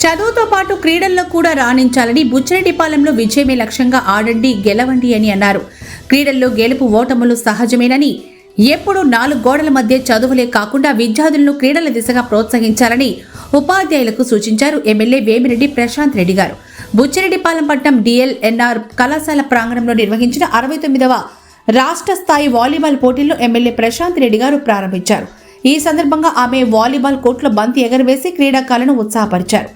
చదువుతో పాటు క్రీడల్లో కూడా రాణించాలని బుచ్చిరెడ్డిపాలెంలో విజయమే లక్ష్యంగా ఆడండి గెలవండి అని అన్నారు. క్రీడల్లో గెలుపు ఓటములు సహజమేనని, ఎప్పుడు 4 గోడల మధ్య చదువులే కాకుండా విద్యార్థులను క్రీడల దిశగా ప్రోత్సహించాలని ఉపాధ్యాయులకు సూచించారు ఎమ్మెల్యే వేమిరెడ్డి ప్రశాంత్ రెడ్డి గారు. బుచ్చిరెడ్డిపాలెం పట్టణం DLNR కళాశాల ప్రాంగణంలో నిర్వహించిన 69వ రాష్ట్ర స్థాయి వాలీబాల్ పోటీలను ఎమ్మెల్యే ప్రశాంత్ రెడ్డి గారు ప్రారంభించారు. ఈ సందర్భంగా ఆమె వాలీబాల్ కోర్టులో బంతి ఎగరవేసి క్రీడాకారులను ఉత్సాహపరిచారు.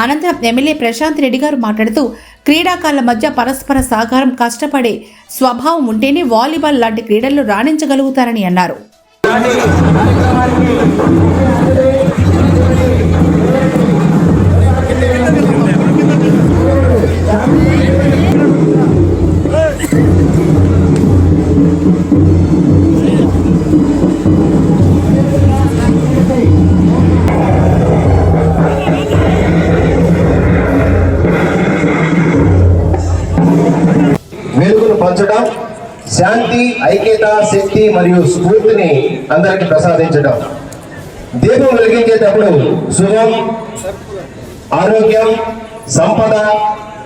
అనంతరం ఎమ్మెల్యే ప్రశాంత్ రెడ్డి గారు మాట్లాడుతూ క్రీడాకారుల మధ్య పరస్పర సహకారం, కష్టపడే స్వభావం ఉంటేనే వాలీబాల్ లాంటి క్రీడల్లో రాణించగలుగుతారని అన్నారు. పంచడం, శాంతి, ఐక్యత, శక్తి మరియు స్ఫూర్తిని అందరికి ప్రసాదించడం. దీపం వెలిగించేటప్పుడు శుభం, ఆరోగ్యం, సంపద,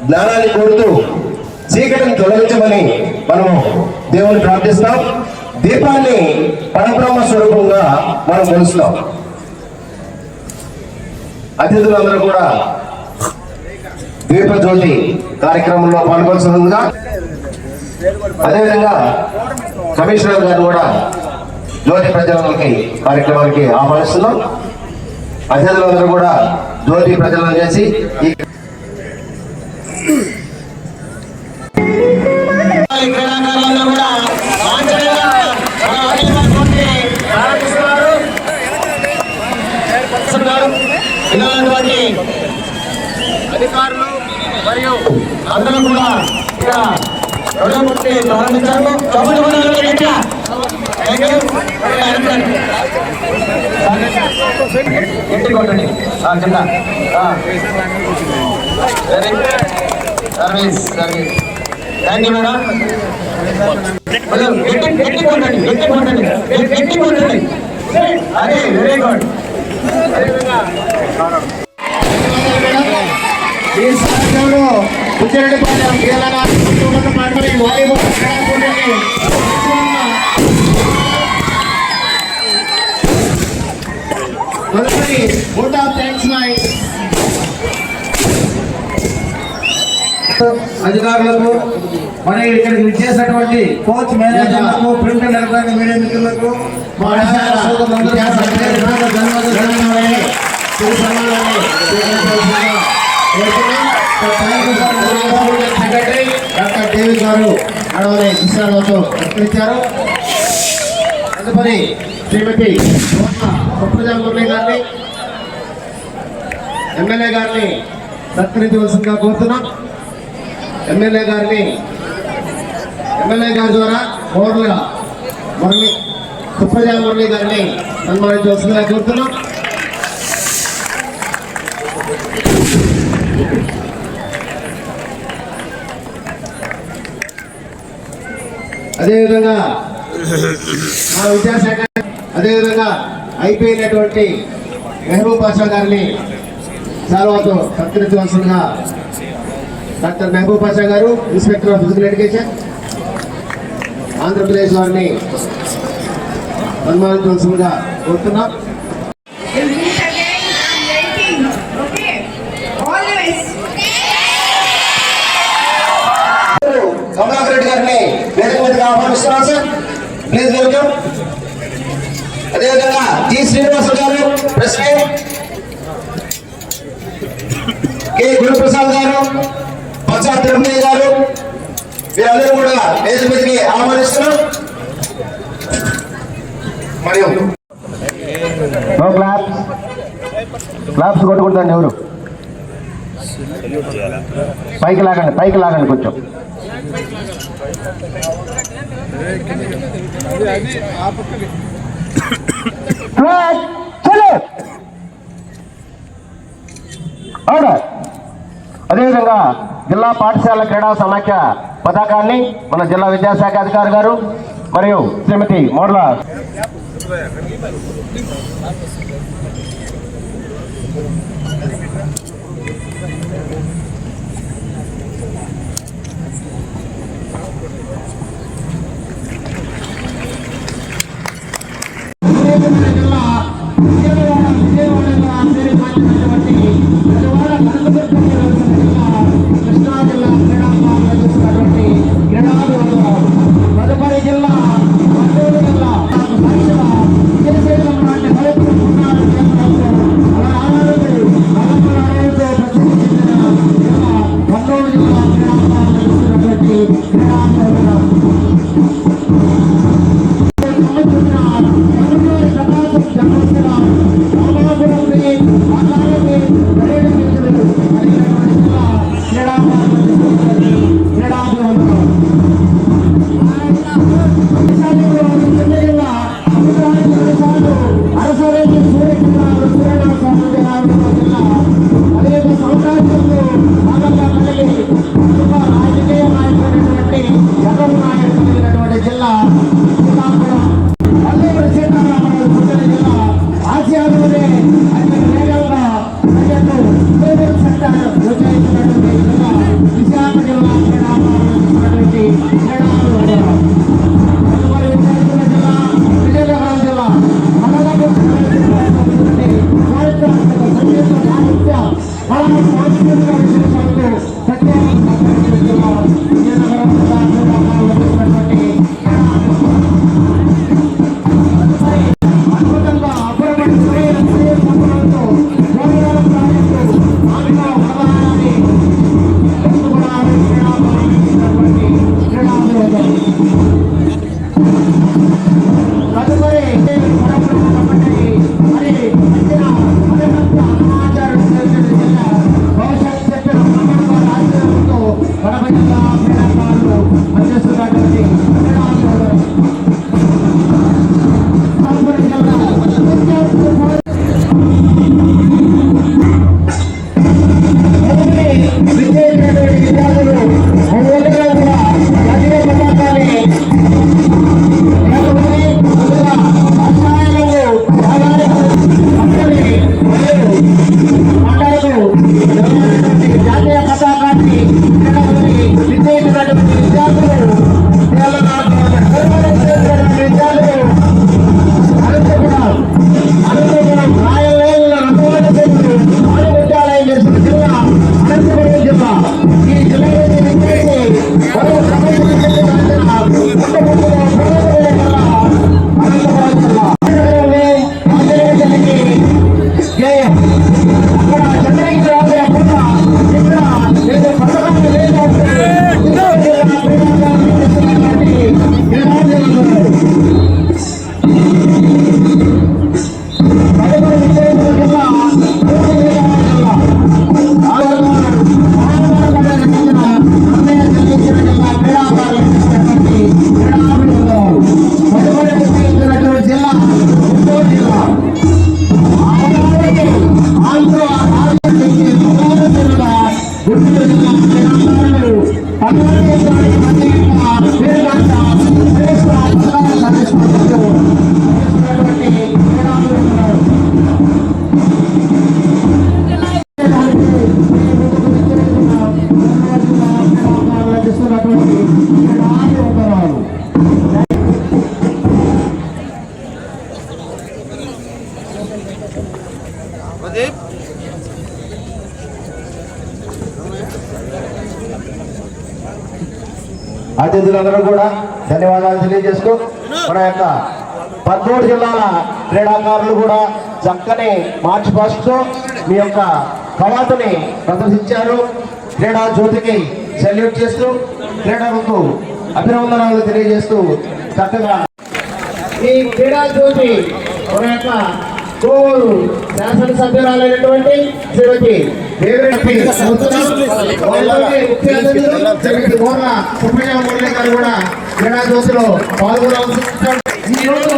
జ్ఞానాన్ని కోరుతూ చీకటిని తొలగించమని మనము దేవుని ప్రార్థిస్తాం. దీపాన్ని పరబ్రహ్మ స్వరూపంగా మనం కొలుస్తాం. అతిథులందరూ కూడా దీప జ్యోతి కార్యక్రమంలో పాల్గొనగా, అదేవిధంగా కమిషనర్ గారు కూడా జ్యోతి ప్రజ్వలనకి కార్యక్రమానికి ఆహ్వానిస్తున్నాం. అతిథులందరూ కూడా జ్యోతి ప్రజ్వలన చేసి అధికారులు మరియు అందరూ కూడా ప్రారంభించారు. Thank you madam. అదే వెరీ గుడ్. ఈ సందర్భంలో బుచ్చిరెడ్డిపాలెం వాలీబాల్ అధికారులకు, మన ఇక్కడికి విచ్చేసినటువంటి కోచ్, మేనేజర్లకు, ప్రింట్ ఎలక్ట్రానిక్ మీడియా మిత్రులకు, సెక్రటరీ డాక్టర్ డేవిడ్ గారు అడవని విషయాలతో ప్రకటించారు. తదుపరి శ్రీమతి సుప్రజా మురళి గారిని, ఎమ్మెల్యే గారిని సత్కరించవలసిందిగా కోరుతున్నాం. ఎమ్మెల్యే గారి ద్వారా సుప్రజా మురళి గారిని సన్మానించవలసిందిగా కోరుతున్నాం. అదేవిధంగా మా విద్యాశాఖ, అదేవిధంగా అయిపోయినటువంటి మెహబూబ్ బాషా గారిని సాల్వాతో సత్కరించవలసిందిగా డాక్టర్ మెహబూబ్ బాషా గారు, inspector of physical education, Andhra Pradesh వారిని సన్మానించవలసిందిగా కోరుతున్నాం. కమలాకర్ రెడ్డి గారిని వేదిక మీదకి ఆహ్వానిస్తున్నాం సార్. Please welcome. అదేవిధంగా జి శ్రీనివాస గారు ప్రెసిడెంట్, కె గురుప్రసాద్ గారు, పచ్చా తిరుమలయ్య గారు, వీరందరూ కూడా వేదిక మీదకి ఆహ్వానిస్తున్నాం. మరియు క్లాప్స్ కొట్టుకుంటాను. ఎవరు పైకి లాగండి కొంచెం. అదేవిధంగా జిల్లా పాఠశాల క్రీడా సమాఖ్య పతాకాన్ని మన జిల్లా విద్యాశాఖ అధికారి గారు మరియు శ్రీమతి మోడ్ల అతిథులందరూ కూడా ధన్యవాదాలు తెలియజేస్తూ మన యొక్క 13 జిల్లాల క్రీడాకారులు కూడా చక్కని మార్చ్ పాస్ట్ మీ యొక్క కవాతుని ప్రదర్శించారు. క్రీడా జ్యోతికి సెల్యూట్ చేస్తూ క్రీడలకు అభినందనలు తెలియజేస్తూ చక్కగా ఈ క్రీడా జ్యోతి మన యొక్క కోవూరు శాసనసభ్యురాలైనటువంటి శ్రీమతి సుబ్బయ్య మురళి గారు కూడా క్రీడా జ్యోతిలో పాల్గొనవలసి. ఈ రోజు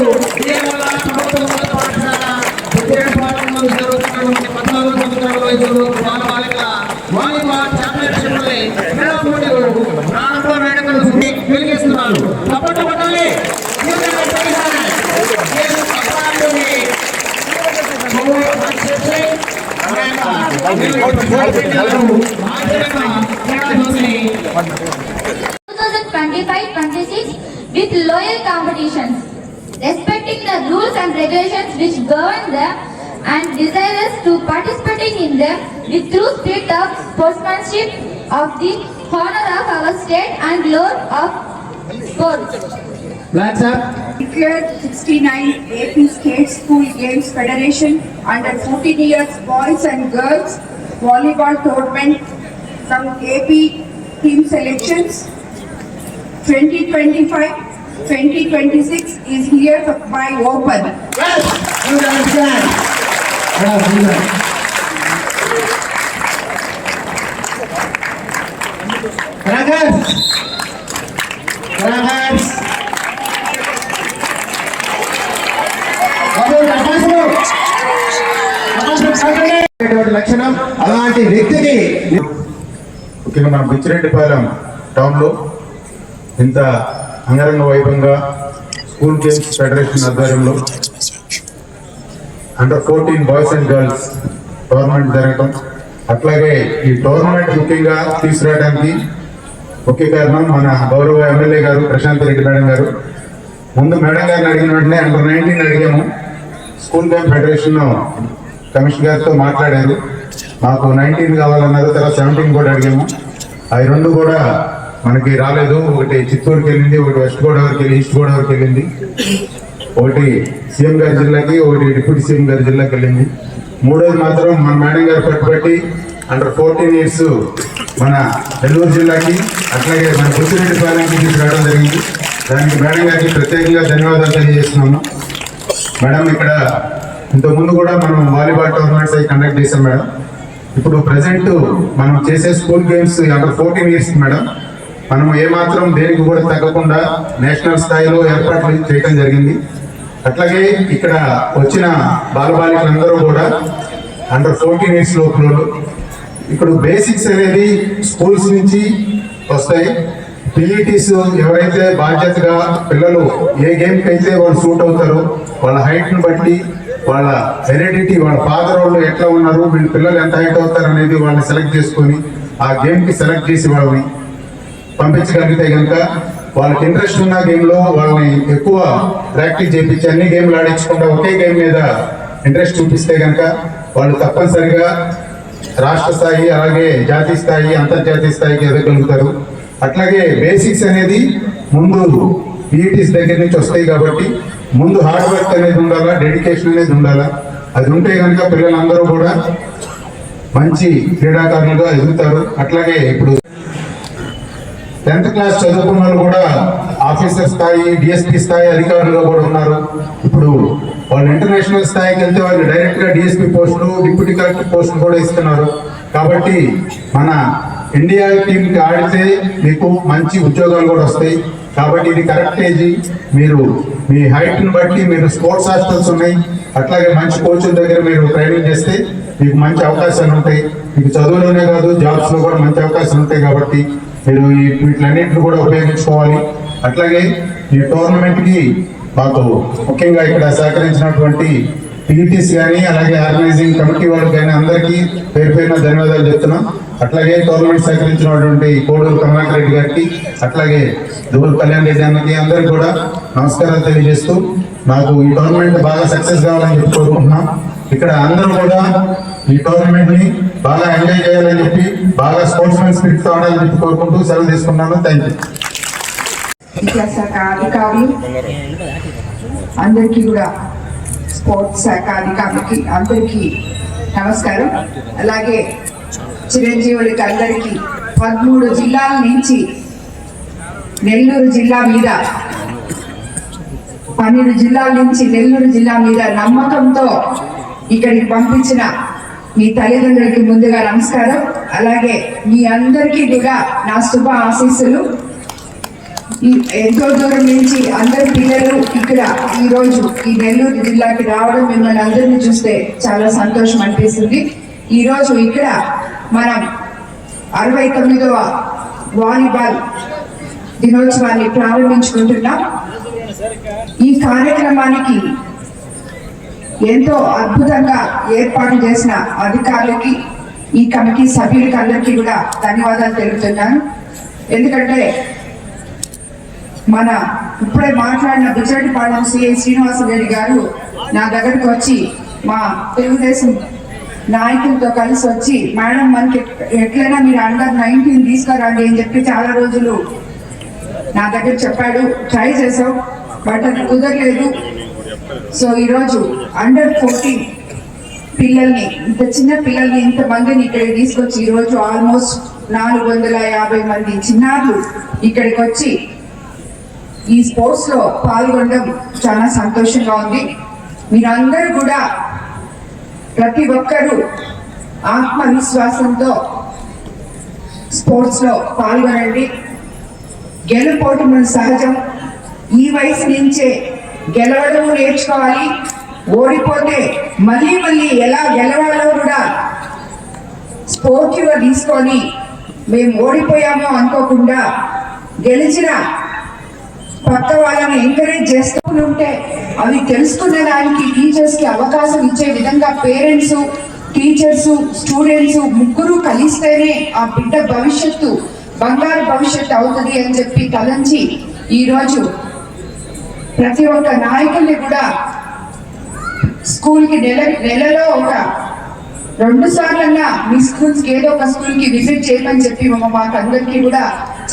2025-26 with loyal competitions, respecting the rules and regulations which govern them and desirous to participating in them with true spirit of sportsmanship of the honor of our state and lore of sports. Declared 69 AP State School Games Federation under 14 years boys and girls volleyball tournament from AP team selections 2025-2026 is here by open. లక్షణం అలాంటి వ్యక్తికి ముఖ్యంగా మన బుచ్చిరెడ్డిపాలెం టౌన్లో ఇంత అంగరంగ వైభవంగా school games federation ఆధ్వర్యంలో under 14 boys and girls tournament జరగటం, అట్లాగే ఈ టోర్నమెంట్ ముఖ్యంగా తీసుకురావడానికి ముఖ్య కారణం మన గౌరవ ఎమ్మెల్యే గారు ప్రశాంత్ రెడ్డి మేడం గారు. ముందు మేడం గారిని అడిగిన వెంటనే అండర్ 19 అడిగాము. స్కూల్ గేమ్ ఫెడరేషన్ కమిషనర్ గారితో మాట్లాడారు. మాకు 19 కావాలన్నారు. తర్వాత 17 కూడా అడిగాము. అవి రెండు కూడా మనకి రాలేదు. ఒకటి చిత్తూరుకి వెళ్ళింది, ఒకటి వెస్ట్ గోదావరికి వెళ్ళి ఈస్ట్ గోదావరికి వెళ్ళింది, ఒకటి సీఎం గారి జిల్లాకి, ఒకటి డిప్యూటీ సీఎం గారి జిల్లాకి వెళ్ళింది. మూడోది మాత్రం మన మేడం గారు పట్టుబట్టి అండర్ 14 ఇయర్స్ మన నెల్లూరు జిల్లాకి అట్లాగే మన బుచ్చిరెడ్డిపాలెంకి తీసుకురావడం జరిగింది. దానికి మేడం గారికి ప్రత్యేకంగా ధన్యవాదాలు తెలియజేస్తున్నాము. మేడం ఇక్కడ ఇంతకుముందు కూడా మనం వాలీబాల్ టోర్నమెంట్స్ అవి కండక్ట్ చేశాం మేడం. ఇప్పుడు ప్రజెంట్ మనం చేసే school games under 14 years madam. మనం ఏమాత్రం దేనికి కూడా తగ్గకుండా నేషనల్ స్థాయిలో ఏర్పాట్లు చేయడం జరిగింది. అట్లాగే ఇక్కడ వచ్చిన బాలబాలికలందరూ కూడా అండర్ 14 ఇయర్స్ లోపల. ఇప్పుడు బేసిక్స్ అనేది స్కూల్స్ నుంచి వస్తాయి. పీఈటీస్ ఎవరైతే బాధ్యతగా పిల్లలు ఏ గేమ్కి అయితే వాళ్ళు సూట్ అవుతారో వాళ్ళ హైట్ను బట్టి, వాళ్ళ హెరిడిటీ, వాళ్ళ ఫాదర్ వాళ్ళు ఎట్లా ఉన్నారు, వీళ్ళ పిల్లలు ఎంత హైట్ అవుతారు అనేది వాళ్ళని సెలెక్ట్ చేసుకొని ఆ గేమ్కి సెలెక్ట్ చేసి వాళ్ళని పంపించగలిగితే కనుక వాళ్ళకి ఇంట్రెస్ట్ ఉన్న గేమ్లో వాళ్ళని ఎక్కువ ప్రాక్టీస్ చేయించి అన్ని గేమ్లు ఆడించకుండా ఒకే గేమ్ మీద ఇంట్రెస్ట్ చూపిస్తే కనుక వాళ్ళు తప్పనిసరిగా రాష్ట్ర స్థాయి, అలాగే జాతీయ స్థాయి, అంతర్జాతీయ స్థాయికి ఎదగలుగుతారు. అట్లాగే బేసిక్స్ అనేది ముందు పీఈటీస్ దగ్గర నుంచి వస్తాయి కాబట్టి ముందు హార్డ్ వర్క్ అనేది ఉండాలా, డెడికేషన్ అనేది ఉండాలా. అది ఉంటే కనుక పిల్లలందరూ కూడా మంచి క్రీడాకారులుగా ఎదుగుతారు. అట్లాగే ఇప్పుడు 10th క్లాస్ చదువుకున్న వాళ్ళు కూడా ఆఫీసర్ స్థాయి, డిఎస్పీ స్థాయి అధికారులుగా కూడా ఉన్నారు. ఇప్పుడు వాళ్ళు ఇంటర్నేషనల్ స్థాయికి వెళ్తే వాళ్ళు డైరెక్ట్ గా డిఎస్పీ పోస్టులు, డిప్యూటీ కలెక్టర్ పోస్టులు కూడా ఇస్తున్నారు. కాబట్టి మన ఇండియా టీంకి ఆడితే మీకు మంచి ఉద్యోగాలు కూడా వస్తాయి. కాబట్టి ఇది కరెక్ట్ ఏజ్. మీరు మీ హైట్ని బట్టి మీరు స్పోర్ట్స్ హాస్టల్స్ ఉన్నాయి, అట్లాగే మంచి కోచ్ల దగ్గర మీరు ట్రైనింగ్ చేస్తే మీకు మంచి అవకాశాలు ఉంటాయి. మీకు చదువులోనే కాదు జాబ్స్ లో కూడా మంచి అవకాశాలు ఉంటాయి. కాబట్టి మీరు వీటిలన్నింటిని కూడా ఉపయోగించుకోవాలి. అట్లాగే ఈ టోర్నమెంట్ కి మాకు ముఖ్యంగా ఇక్కడ సహకరించినటువంటి పీఈటీస్ కానీ, అలాగే ఆర్గనైజింగ్ కమిటీ వాళ్ళకి కానీ అందరికీ పేరు పేరున ధన్యవాదాలు చెప్తున్నాం. అట్లాగే టోర్నమెంట్ సహకరించినటువంటి కోడూరు కమలాకర్ రెడ్డి గారికి, అట్లాగే దువ్వూరు కళ్యాణ్ రెడ్డి అన్నకి అందరికీ కూడా నమస్కారాలు తెలియజేస్తూ నాకు ఈ టోర్నమెంట్ బాగా సక్సెస్ కావాలని చెప్పి కోరుకుంటున్నాం. ఇక్కడ అందరూ కూడా ఈ టోర్నమెంట్ ని బాగా ఎంజాయ్ చేయాలని చెప్పి, బాగా స్పోర్ట్స్ మెన్ స్పిరిట్ తో ఆడాలని చెప్పి కోరుకుంటూ సెలవు తీసుకున్నాను. Thank you. విద్యాశాఖ అధికారులు అందరికీ కూడా, స్పోర్ట్స్ శాఖ అధికారులకి అందరికీ నమస్కారం. అలాగే చిరంజీవులకి అందరికీ 13 జిల్లాల నుంచి నెల్లూరు జిల్లా మీద 12 జిల్లాల నుంచి నెల్లూరు జిల్లా మీద నమ్మకంతో ఇక్కడికి పంపించిన మీ తల్లిదండ్రులకి ముందుగా నమస్కారం. అలాగే మీ అందరికీ కూడా నా శుభ ఆశీస్సులు. ఎంతో దూరం నుంచి అందరి పిల్లలు ఇక్కడ ఈ రోజు ఈ నెల్లూరు జిల్లాకి రావడం, మిమ్మల్ని అందరినీ చూస్తే చాలా సంతోషం అనిపిస్తుంది. ఈ రోజు ఇక్కడ మనం 69వ వాలీబాల్ దినోత్సవాన్ని ప్రారంభించుకుంటున్నాం. ఈ కార్యక్రమానికి ఎంతో అద్భుతంగా ఏర్పాటు చేసిన అధికారులకి, ఈ కమిటీ సభ్యులకి అందరికీ కూడా ధన్యవాదాలు తెలుపుతున్నాను. ఎందుకంటే మన ఇప్పుడే మాట్లాడిన బుచ్చిరెడ్డిపాలెం సిఐ శ్రీనివాసరెడ్డి గారు నా దగ్గరకు వచ్చి మా తెలుగుదేశం నాయకులతో కలిసి వచ్చి, మేడం మనకి ఎట్లయినా మీరు అండర్-19 తీసుకురండి అని చెప్పి చాలా రోజులు నా దగ్గర చెప్పాడు. ట్రై చేసాం, బట్ అది కుదరలేదు. సో ఈరోజు అండర్-14 పిల్లల్ని, ఇంత చిన్న పిల్లల్ని ఇంతమందిని ఇక్కడికి తీసుకొచ్చి ఈరోజు ఆల్మోస్ట్ 450 మంది చిన్నారులు ఇక్కడికి వచ్చి ఈ స్పోర్ట్స్ లో పాల్గొనడం చాలా సంతోషంగా ఉంది. మీరందరూ కూడా ప్రతి ఒక్కరూ ఆత్మవిశ్వాసంతో స్పోర్ట్స్ లో పాల్గొనండి. గెలుపోవటం సహజం. ఈ వయసు నుంచే గెలవడం నేర్చుకోవాలి. ఓడిపోతే మళ్ళీ ఎలా గెలవాలో కూడా స్పోర్టివ్గా తీసుకొని, మేము ఓడిపోయామో అనుకోకుండా గెలిచిన పక్క వాళ్ళని ఎంకరేజ్ చేస్తూ ఉంటే అవి తెలుసుకునే దానికి టీచర్స్కి అవకాశం ఇచ్చే విధంగా పేరెంట్స్, టీచర్స్, స్టూడెంట్స్ ముగ్గురు కలిస్తేనే ఆ బిడ్డ భవిష్యత్తు బంగారు భవిష్యత్తు అవుతుంది అని చెప్పి తలంచి ఈరోజు ప్రతి ఒక్క నాయకుల్ని కూడా స్కూల్కి నెలలో ఒక 2 సార్లన్నా మీ స్కూల్స్కి ఏదో ఒక స్కూల్కి విజిట్ చేయమని చెప్పి మాకు అందరికీ కూడా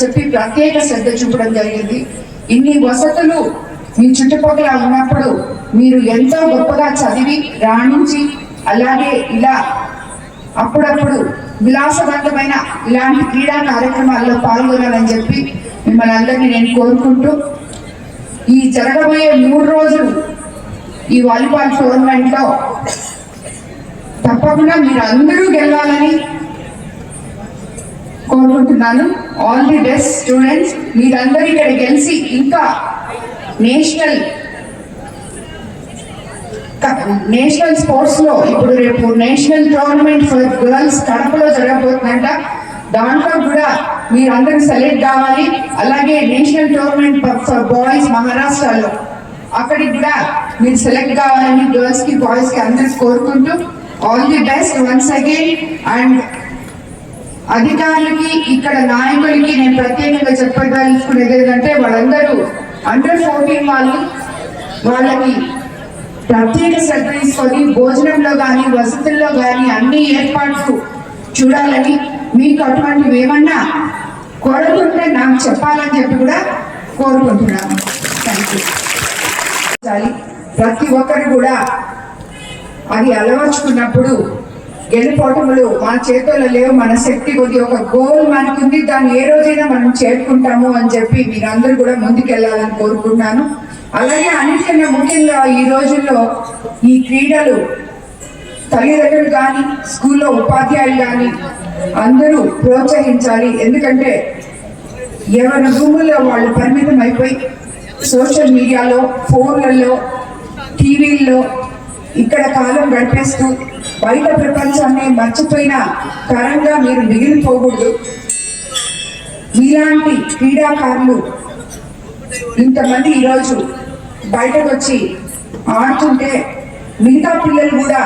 చెప్పి ప్రత్యేక శ్రద్ధ చూపడం జరిగింది. ఇన్ని వసతులు మీ చుట్టుపక్కల ఉన్నప్పుడు మీరు ఎంతో గొప్పగా చదివి రాణించి, అలాగే ఇలా అప్పుడప్పుడు విలాసవంతమైన ఇలాంటి క్రీడా కార్యక్రమాల్లో పాల్గొనాలని చెప్పి మిమ్మల్ని అందరినీ నేను కోరుకుంటూ, ఈ జరగబోయే 3 రోజులు ఈ వాలీబాల్ టోర్నమెంట్ లో తప్పకుండా మీరు అందరూ గెలవాలని కోరుకుంటున్నాను. All the best students. మీరందరూ ఇక్కడ గెలిచి ఇంకా నేషనల్ స్పోర్ట్స్ లో ఇప్పుడు రేపు నేషనల్ టోర్నమెంట్ ఫర్ గర్ల్స్ కడపలో జరగబోతుందంట. దాంట్లో కూడా మీరందరూ సెలెక్ట్ కావాలి. అలాగే నేషనల్ టోర్నమెంట్ ఫర్ బాయ్స్ మహారాష్ట్రలో అక్కడికి కూడా మీరు సెలెక్ట్ కావాలని గర్ల్స్ కి బాయ్స్ కి అందరికి కోరుకుంటూ, all the best once again. And అధికారులకి, ఇక్కడ నాయకులకి నేను ప్రత్యేకంగా చెప్పదలుచుకునేది ఏంటంటే, వాళ్ళందరూ అండర్-14 వాళ్ళకి ప్రత్యేక శ్రద్ధ తీసుకొని భోజనంలో కానీ వసతుల్లో కానీ అన్ని ఏర్పాట్లు చూడాలని, మీకు అటువంటివి ఏమన్నా కోరుకుంటే నాకు చెప్పాలని చెప్పి కూడా కోరుకుంటున్నాను. Thank you. ప్రతి ఒక్కరు కూడా అది అలవర్చుకున్నప్పుడు గెలుపోటములు మన చేతుల్లో లేవు. మన శక్తి కొద్ది ఒక గోల్ మనకుంది, దాన్ని ఏ రోజైనా మనం చేరుకుంటాము అని చెప్పి మీరందరూ కూడా ముందుకెళ్లాలని కోరుకుంటున్నాను. అలాగే అన్నిటికన్నా ముఖ్యంగా ఈ రోజుల్లో ఈ క్రీడలు తల్లిదండ్రులు కానీ స్కూల్లో ఉపాధ్యాయులు కానీ అందరూ ప్రోత్సహించాలి. ఎందుకంటే ఎవరి రూముల్లో వాళ్ళు పరిమితం అయిపోయి సోషల్ మీడియాలో, ఫోన్లలో, టీవీల్లో ఇక్కడ కాలం గడిపేస్తూ బయట ప్రపంచాన్ని మర్చిపోయిన తరంగా మీరు మిగిలిపోకూడదు. ఇలాంటి క్రీడాకారులు ఇంతమంది ఈరోజు బయటకు వచ్చి ఆడుతుంటే మిగతా పిల్లలు కూడా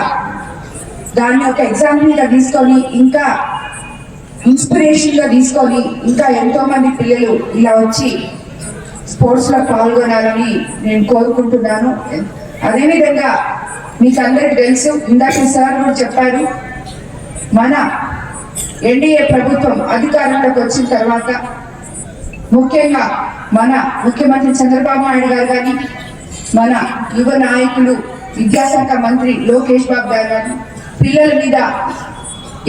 దాన్ని ఒక ఎగ్జాంపుల్గా తీసుకొని, ఇంకా ఇన్స్పిరేషన్గా తీసుకొని, ఇంకా ఎంతో మంది పిల్లలు ఇలా వచ్చి స్పోర్ట్స్లో పాల్గొనాలని నేను కోరుకుంటున్నాను. అదేవిధంగా మీకు అందరికి తెలుసు, ఇందాక సార్ కూడా చెప్పారు, మన ఎన్డీఏ ప్రభుత్వం అధికారంలోకి వచ్చిన తర్వాత ముఖ్యంగా మన ముఖ్యమంత్రి చంద్రబాబు నాయుడు గారు కానీ, మన యువ నాయకులు విద్యాశాఖ మంత్రి లోకేష్ బాబు గారు కానీ పిల్లల మీద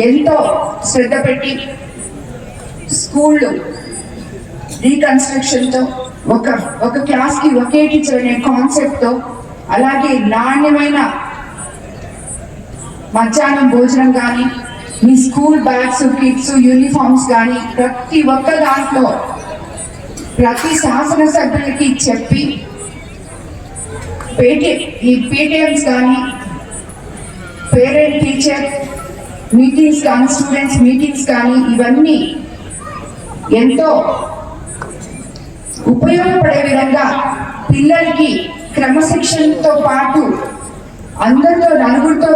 ఎంతో శ్రద్ధ పెట్టి స్కూళ్ళు రీకన్స్ట్రక్షన్తో ఒక క్లాస్కి ఒకే టీచర్ అనే కాన్సెప్ట్తో, అలాగే నాణ్యమైన మధ్యాహ్నం భోజనం కానీ, మీ స్కూల్ బ్యాగ్స్, కిట్స్, యూనిఫామ్స్ కానీ ప్రతి ఒక్క దాంట్లో ప్రతి శాసనసభ్యులకి చెప్పి ఈ పేటిఎంస్ కానీ, పేరెంట్ టీచర్ మీటింగ్స్ కానీ, స్టూడెంట్స్ మీటింగ్స్ కానీ ఇవన్నీ ఎంతో ఉపయోగపడే విధంగా పిల్లలకి క్రమశిక్షణతో పాటు అందరితో నలుగురితో